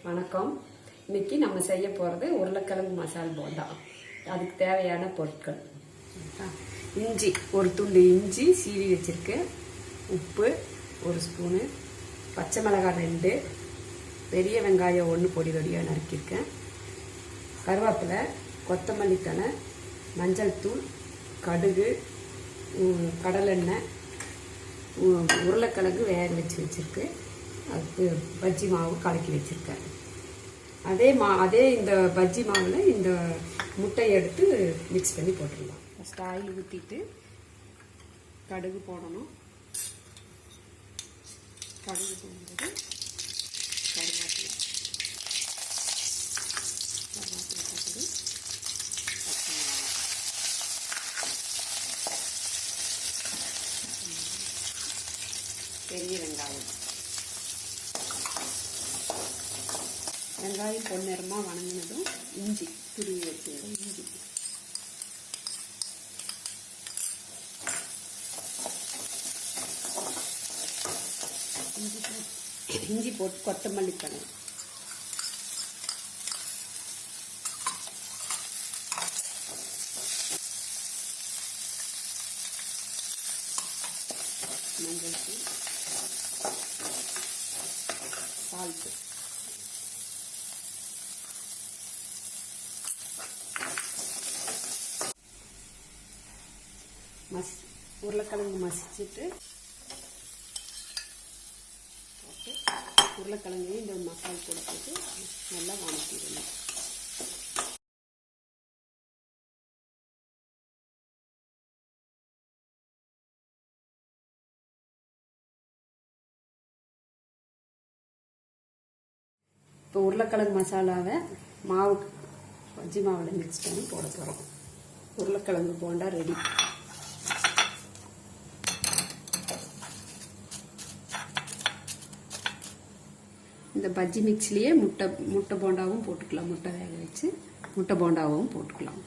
வணக்கம். இன்னைக்கு நம்ம செய்ய போகிறது உருளைக்கிழங்கு மசால் போண்டா. அதுக்கு தேவையான பொருட்கள்: இஞ்சி, ஒரு துண்டு இஞ்சி சீவி வச்சிருக்கேன், உப்பு 1 ஸ்பூனு, பச்சை மிளகாய் 2, பெரிய வெங்காயம் 1 பொடி பொடியாக நறுக்கியிருக்கேன், கருவேப்பிலை, கொத்தமல்லி தழை, மஞ்சள் தூள், கடுகு, கடலெண்ணெய், உருளைக்கிழங்கு வேக வச்சிருக்கு, அதுக்கு பஜ்ஜி மாவு கலக்கி வச்சுருக்கேன். அதே இந்த பஜ்ஜி மாவில் இந்த முட்டையை எடுத்து மிக்ஸ் பண்ணி போட்டுடலாம். ஃபஸ்ட் ஆயில் ஊற்றிட்டு கடுகு போடணும். கடுகு போடும்போது கருவேப்பிலை போட்டு பெரிய வெங்காயம் பொன்னிறமாக வணங்கினதும் இஞ்சி துருவி வச்சுருந்தோம். இஞ்சி போட்டு கொத்தமல்லி தழை, மஞ்சள் தூள், சால்ட்டு, உருளைக்கிழங்கு மசிச்சுட்டு போட்டு உருளைக்கிழங்கையும் இந்த மசால் கூட போட்டு நல்லா வணக்கிடணும். இப்போ உருளைக்கிழங்கு மசாலாவை பஜ்ஜி மாவில் மிக்ஸ் பண்ணி போட போகிறோம். உருளைக்கிழங்கு போண்டா ரெடி. இந்த பஜ்ஜி மிக்ஸ்லேயே முட்டை போண்டாவும் போட்டுக்கலாம். முட்டை வேக வச்சு முட்டை போண்டாவும் போட்டுக்கலாம்.